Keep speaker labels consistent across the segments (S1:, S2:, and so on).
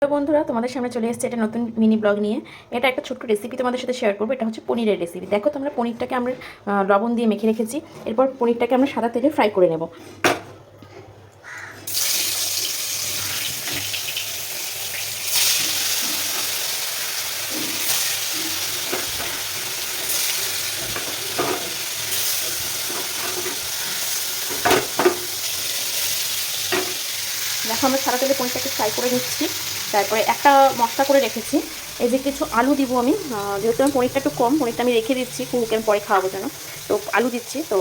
S1: Hello বন্ধুরা, তোমাদের সামনে চলে এসেছে একটা নতুন মিনি ব্লগ নিয়ে। এটা একটা ছোট্ট রেসিপি তোমাদের সাথে শেয়ার করবো। এটা হচ্ছে পনিরের রেসিপি। দেখো, তোমরা পনিরটাকে আমরা লবণ দিয়ে মেখে রেখেছি। এরপর পনিরটাকে আমরা সাদা তেলে ফ্রাই করে নেব। দেখো, আমরা সাদা তেলে পনিরটাকে ফ্রাই করে নিচ্ছি। তারপরে একটা মশলা করে রেখেছি। এই যে কিছু আলু দিব আমি, যেহেতু আমি পনিরটা একটু কম, পনিরটা আমি রেখে দিচ্ছি কুকুরকে আমি পরে খাওয়াবো জন্য। তো আলু দিচ্ছি তো।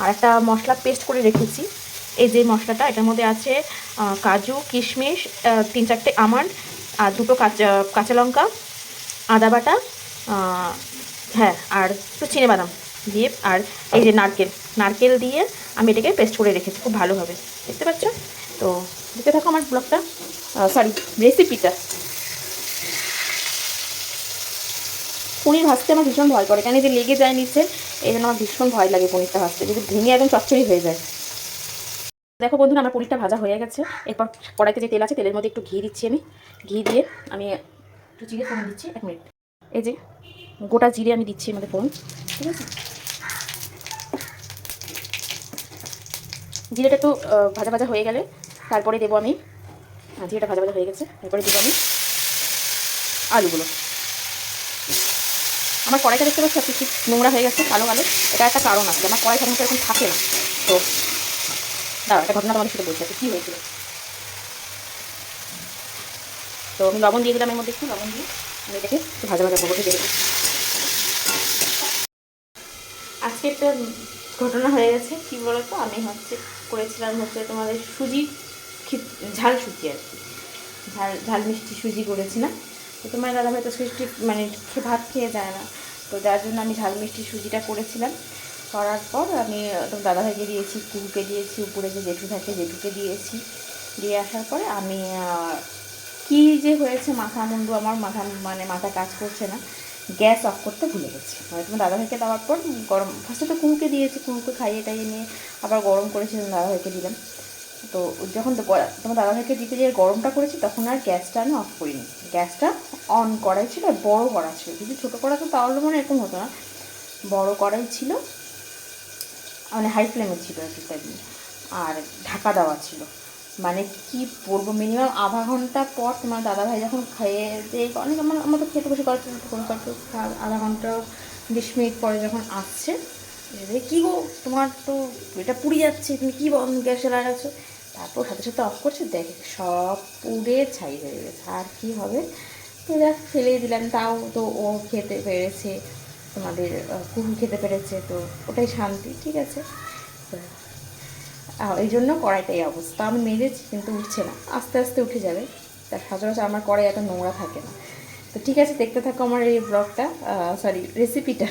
S1: আর একটা মশলা পেস্ট করে রেখেছি। এই যে মশলাটা, এটার মধ্যে আছে কাজু, কিশমিশ, 3-4টে আমন্ড, আর 2টো কাঁচা লঙ্কা, আদা বাটা, হ্যাঁ, আর একটু চিনেবাদাম দিয়ে, আর এই যে নারকেল দিয়ে আমি এটাকে পেস্ট করে রেখেছি খুব ভালোভাবে। দেখতে পাচ্ছ? তো দেখতে থাকো আমার ব্লগটা, সরি, রেসিপিটা। পনির ভাজতে আমার ভীষণ ভয় করে, কেন যে লেগে যায় নিচে, এই জন্য আমার ভীষণ ভয় লাগে পনিরটা ভাজতে, যদি ভেঙে একদম চচ্চড়ি হয়ে যায়। দেখো বন্ধুরা, আমার পনিরটা ভাজা হয়ে গেছে। এরপর কড়াইতে যে তেল আছে, তেলের মধ্যে একটু ঘি দিচ্ছি আমি। ঘি দিয়ে আমি একটু জিরে ফোড়ন দিচ্ছি। 1 মিনিট। এই যে গোটা জিরে আমি দিচ্ছি আমাদের ফোড়ন, ঠিক আছে? জিরেটা একটু ভাজা ভাজা হয়ে গেলে তারপরে দেবো আমি, জিরেটা ভাজা ভাজা হয়ে গেছে, তারপরে দেবো আমি আলুগুলো। আমার কড়াইটা দেখতে পাচ্ছি একটু নোংরা হয়ে গেছে, কালো কালো। এটা একটা কারণ আছে, আমার কড়াই সাধারণত এরকম থাকে না। তো দাঁড়াও, একটা ঘটনা তোমাদের সাথে বলছি কী হয়েছিল। তো আমি লবণ দিয়ে দিলাম, এর মধ্যে একটু লবণ দিয়ে আমি এটাকে একটু ভাজা ভাজা করবো, ভেজে দেবো। আজকে একটা ঘটনা হয়ে গেছে, কী বলতো, আমি করেছিলাম তোমাদের সুজি, ঝাল সুজি আর কি, ঝাল ঝাল মিষ্টি সুজি করেছিলাম। তো তোমার দাদা ভাই তো সুজি মানে ভাত খেয়ে যায় না, তো যার জন্য আমি ঝাল মিষ্টি সুজিটা করেছিলাম। করার পর আমি তোমার দাদাভাইকে দিয়েছি, কুকুকে দিয়েছি, উপরে যে জেঠু থাকে জেঠুকে দিয়েছি। দিয়ে আসার পরে আমি কী যে হয়েছে, আমার মাথা কাজ করছে না, গ্যাস অফ করতে ভুলে গেছি। মানে তোমার দাদাভাইকে দেওয়ার পর গরম, ফার্স্টে তো কুকুকে দিয়েছি, কুকুকে খাইয়ে টাইয়ে নিয়ে আবার গরম করেছিলাম, দাদাভাইকে দিলাম। তো যখন তোমার দাদাভাইকে দিতে গিয়ে গরমটা করেছি, তখন আর গ্যাসটা আমি অফ করিনি। গ্যাসটা অন করাই ছিল, বড় করা ছিল। যদি ছোটো করা তো তাহলে মানে এরকম হতো না, বড় করাই ছিল, মানে হাই ফ্লেমে ছিল আর কি। আর ঢাকা দেওয়া ছিল। মানে কি বলবো, মিনিমাম আধা ঘন্টা পর তোমার দাদাভাই যখন খেয়ে দিয়ে অনেক, আমার তো খেতে বসে গল্প করতে আধা ঘন্টা 20 মিনিট পরে যখন আসছে, কী গো তোমার তো এটা পুড়ে যাচ্ছে, তুমি কী বন্ধ গ্যাসে লাগাচ্ছ? তারপর সাথে সাথে অফ করছে, দেখে সব পুড়ে ছাই হয়ে গেছে। আর কি হবে, তো দেখ ফেলে দিলাম, তাও তো ও খেতে পেরেছে, তোমাদের কুকুর খেতে পেরেছে, তো ওটাই শান্তি, ঠিক আছে। এই জন্য কড়াইটাই অবস্থা, আমি মেরেছি কিন্তু উঠছে না, আস্তে আস্তে উঠে যাবে। তার সচরাচর আমার কড়াই এত নোংরা থাকে না। তো ঠিক আছে, দেখতে থাকো আমার এই ব্লগটা, সরি রেসিপিটা।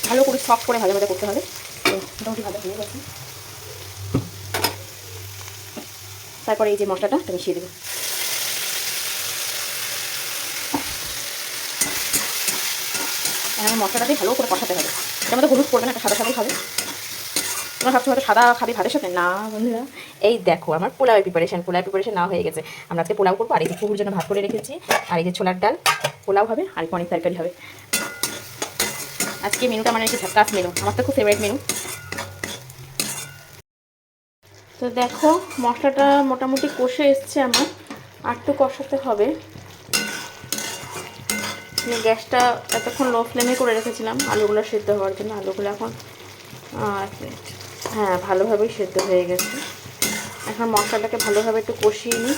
S1: ভালো করে সফট করে ভাজা ভাজা করতে হবে। তো মোটামুটি ভাজা হয়ে গেছে। তারপরে এই যে মশলাটা মিশিয়ে দেবো। আমার মশলাটা দিয়ে ভালো করে কষাতে হবে। এটার মধ্যে হলুদ পড়বে না, একটা সাদা সাদাই হবে। তোমার ভাবছো হয়তো সাদা খাবি ভাতের সাথে, না বন্ধুরা, এই দেখো আমার পোলাওয়ের প্রিপারেশন না হয়ে গেছে। আমরা আজকে পোলাও করবো, আর এই যে কুকুর জন্য ভাত করে রেখেছি, আর এই যে ছোলার ডাল, পোলাও হবে, আর পনির তরকারি হবে। আজকে মেনুটা মানে একটু ঝাক্কাস মেনু, আমার তো খুব ফেভারিট মেনু। তো দেখো, মশলাটা মোটামুটি কষে এসছে আমার, আর একটু কষাতে হবে। গ্যাসটা এতক্ষণ লো ফ্লেমে করে রেখেছিলাম আলুগুলো সেদ্ধ হওয়ার জন্য। আলুগুলো এখন হ্যাঁ ভালোভাবেই সেদ্ধ হয়ে গেছে। এখন মশলাটাকে ভালোভাবে একটু কষিয়ে নিই।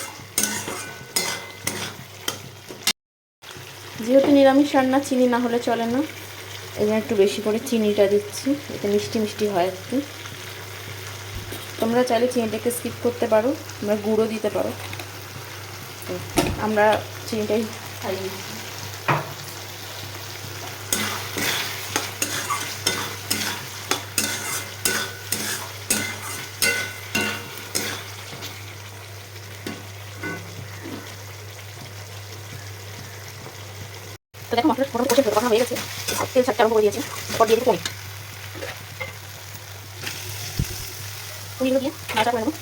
S1: যেহেতু নিরামিষ রান্না, চিনি না হলে চলে না, এই জন্য একটু বেশি করে চিনিটা দিচ্ছি, এতে মিষ্টি মিষ্টি হয় একটু। তোমরা চাইলে চিনিটাকে স্কিপ করতে পারো, তোমরা গুঁড়ো দিতে পারো, তো আমরা চিনিটাই খাই। তো দেখো মশলা ফোড়ন কষে কষা হয়ে গেছে, তেল ছাড়তে আরম্ভ করে দিয়েছে। তারপর দিয়ে দেবো পনির, পনিরগুলো দিয়ে নাড়া করে নেবো।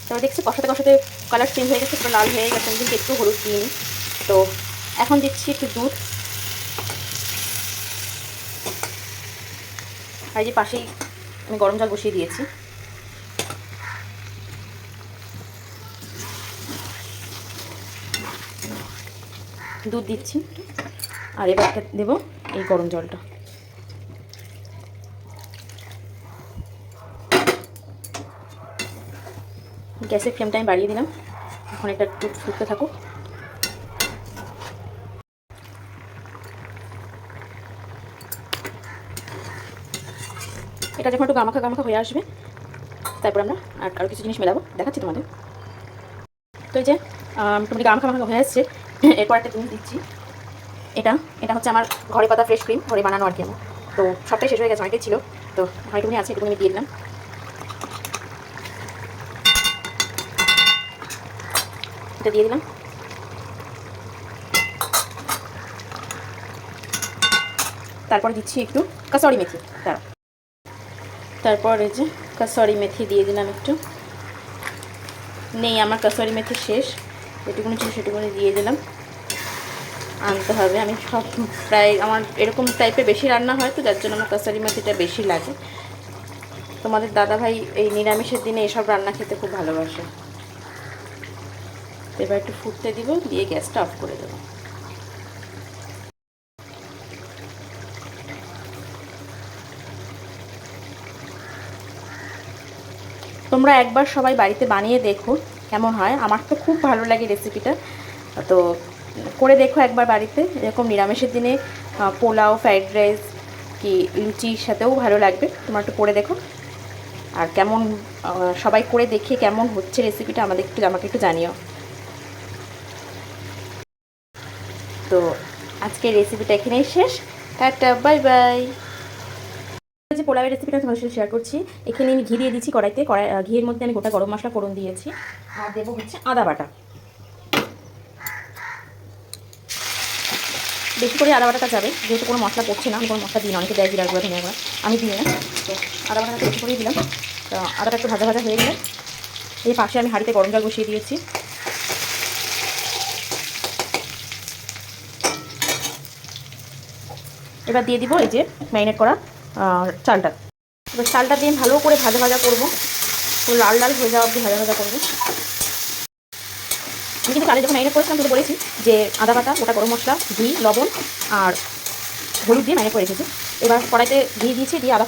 S1: তারপর দেখছি কষাতে কষাতে কালার চেঞ্জ হয়ে গেছে, পুরো লাল হয়ে গেছে, আমি কিন্তু একটু হলুদ দিইনি। তো এখন দিচ্ছি একটু দুধ, আর যে পাশেই আমি গরম জল বসিয়ে দিয়েছি। দুধ দিচ্ছি, আর এবার দেবো এই গরম জলটা। গ্যাসের ফ্লেমটা আমি বাড়িয়ে দিলাম, এখন এটা একটু ফুটতে থাকুক। এটা যখন একটু গামাখা গামাখা হয়ে আসবে, তারপর আমরা আরও কিছু জিনিস মেলাবো, দেখাচ্ছি তোমাদের। তো এই যে মোটামুটি গামাখা গামাখা হয়ে আসছে, এরপর একটা জিনিস দিচ্ছি। এটা হচ্ছে আমার ঘরে পাতা ফ্রেশ ক্রিম, ঘরে বানানো আর কি আমার। তো সবটাই শেষ হয়ে গেছে, অনেকটাই ছিল, তো অনেকটুকুনি আছে, এটুকুনি আমি দিয়ে দিলাম। এটা দিয়ে দিলাম। তারপর দিচ্ছি একটু কাসুরি মেথি, তারপর এই যে কাসুরি মেথি দিয়ে দিলাম একটু। নেই আমার কাসুরি মেথি শেষ, যেটুকুনি ছিল সেটুকুনি দিয়ে দিলাম। আনতে হবে, আমি সব প্রায় আমার এরকম টাইপের বেশি রান্না হয়, তো যার জন্য আমার কাসুরি মেথিটা বেশি লাগে। তোমাদের দাদাভাই এই নিরামিষের দিনে এসব রান্না খেতে খুব ভালোবাসে। এবার একটু ফুটতে দিব, দিয়ে গ্যাসটা অফ করে দেবো। তোমরা একবার সবাই বাড়িতে বানিয়ে দেখো কেমন হয়, আমার তো খুব ভালো লাগে রেসিপিটা। তো করে দেখো একবার বাড়িতে, এরকম নিরামিষের দিনে পোলাও, ফ্রাইড রাইস কি লুচির সাথেও ভালো লাগবে। তোমরা একটু করে দেখো, আর কেমন সবাই করে দেখে কেমন হচ্ছে রেসিপিটা আমাকে একটু জানিও। তো আজকের রেসিপিটা এখানেই শেষ, টাটা, বাই বাই। যে পোলাওয়ের রেসিপিটা তোমাদের সাথে শেয়ার করছি। এখানে আমি ঘি দিয়ে দিচ্ছি কড়াইতে, ঘিয়ের মধ্যে আমি গোটা গরম মশলা ফোড়ন দিয়েছি, আর দেবো হচ্ছে আদা বাটা। বেশি করে আদা বাটাটা যাবে, যেহেতু কোনো মশলা পড়ছে না, আমি কোনো মশলা দিই না, অনেকে দেয় জিরা গুঁড়া, ধনিয়া গুঁড়া, আমি দিই না। তো আদা বাটাটা বেশি করেই দিলাম। তো আদাটা একটু ভাজা ভাজা হয়ে গেলে এই পাশে আমি হাঁড়িতে গরম জল বসিয়ে দিয়েছি। এবার দিয়ে দিব এই যে ম্যারিনেট করা চালটা। এবার চালটা দিয়ে ভালো করে ভাজা ভাজা করবো, পুরো লাল লাল হয়ে যাওয়া অবধি ভাজা ভাজা করবো। আমি কিন্তু কালে যখন ম্যারিনেট করেছিলাম কিন্তু বলেছি যে আদা বাটা, গোটা গরম মশলা, ঘি, লবণ আর হলুদ দিয়ে ম্যারিনেট করে রেখেছি। এবার কড়াইতে ঘি দিয়েছি, দিয়ে আদা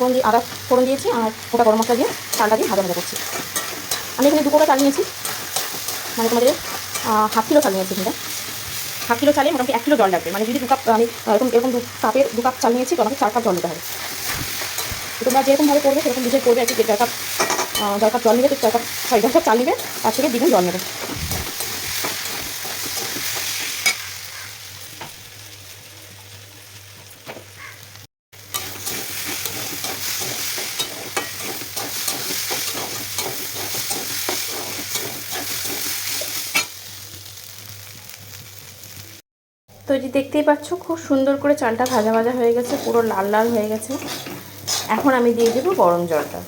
S1: ফোড়ন দিয়েছি, আর গোটা গরম মশলা দিয়ে চালটা দিয়ে ভাজা ভাজা করছি। আমি এখানে 2 কোটা চাল নিয়েছি, মানে তোমাদের হাফ কিলো চাল নিয়েছি। এখানে হাফ কিলো চালে মোটামুটি 1 কিলো জল লাগবে, মানে যদি 2 কাপ আমি এরকম 2 কাপ চাল নিয়েছি, তো আমাকে 4 কাপ জল নিতে হবে। তোমরা যেরকমভাবে করবে সেরকম বুঝে করবে, আর কি 4 কাপ জল নেবে, তো 10 কাপ চাল নেবে, তার থেকে দ্বিগুণ জল নেবে। তো এই যে দেখতেই পাচ্ছ খুব সুন্দর করে চালটা ভাজা ভাজা হয়ে গেছে, পুরো লাল লাল হয়ে গেছে। এখন আমি দিয়ে দেবো গরম জলটা।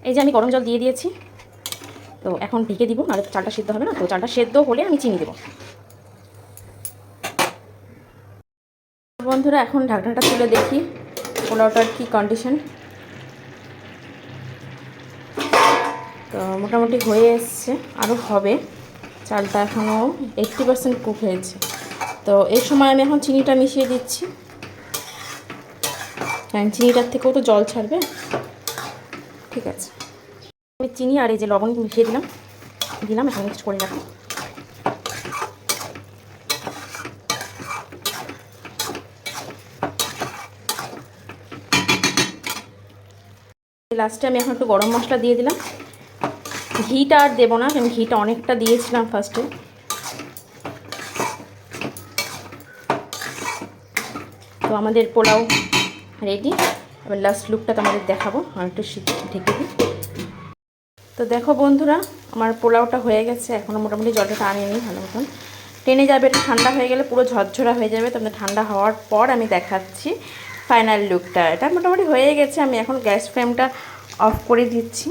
S1: এই যে আমি গরম জল দিয়ে দিয়েছি, তো এখন ঢেকে দিব, নাহলে চালটা সিদ্ধ হবে না। তো চালটা সেদ্ধ হলে আমি চিনি দেবো। বন্ধুরা এখন ঢাকনাটা তুলে দেখি পোলাওটার কি কন্ডিশন। তো মোটামুটি হয়ে এসছে, আরও হবে। চালটা এখনও 80% কুক হয়েছে। তো এই সময় আমি এখন চিনিটা মিশিয়ে দিচ্ছি, কারণ চিনিটার থেকেও তো জল ছাড়বে। ঠিক আছে, আমি চিনি আর এই যে লবণ মিশিয়ে দিলাম, এখন মিক্সড করে রাখি। লাস্টে আমি এখন একটু গরম মশলা দিয়ে দিলাম। ঘিটা আর দেবো না, আমি ঘিটা অনেকটা দিয়েছিলাম ফার্স্টে। তো আমাদের পোলাও রেডি। এবার লাস্ট লুকটা তোমাদের দেখাবো, আর একটু ঢেকে দিই। তো দেখো বন্ধুরা, আমার পোলাওটা হয়ে গেছে, এখনও মোটামুটি জলটা টানিনি ভালো মতন, টেনে যাবে। এটা ঠান্ডা হয়ে গেলে পুরো ঝরঝরা হয়ে যাবে। তোমাদের ঠান্ডা হওয়ার পর আমি দেখাচ্ছি ফাইনাল লুকটা। এটা মোটামুটি হয়ে গেছে, আমি এখন গ্যাস ফ্লেমটা অফ করে দিচ্ছি।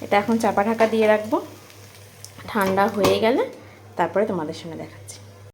S1: এটা এখন চাপা ঢাকা দিয়ে রাখবো, ঠান্ডা হয়ে গেলে তারপরে তোমাদের সামনে দেখাচ্ছি।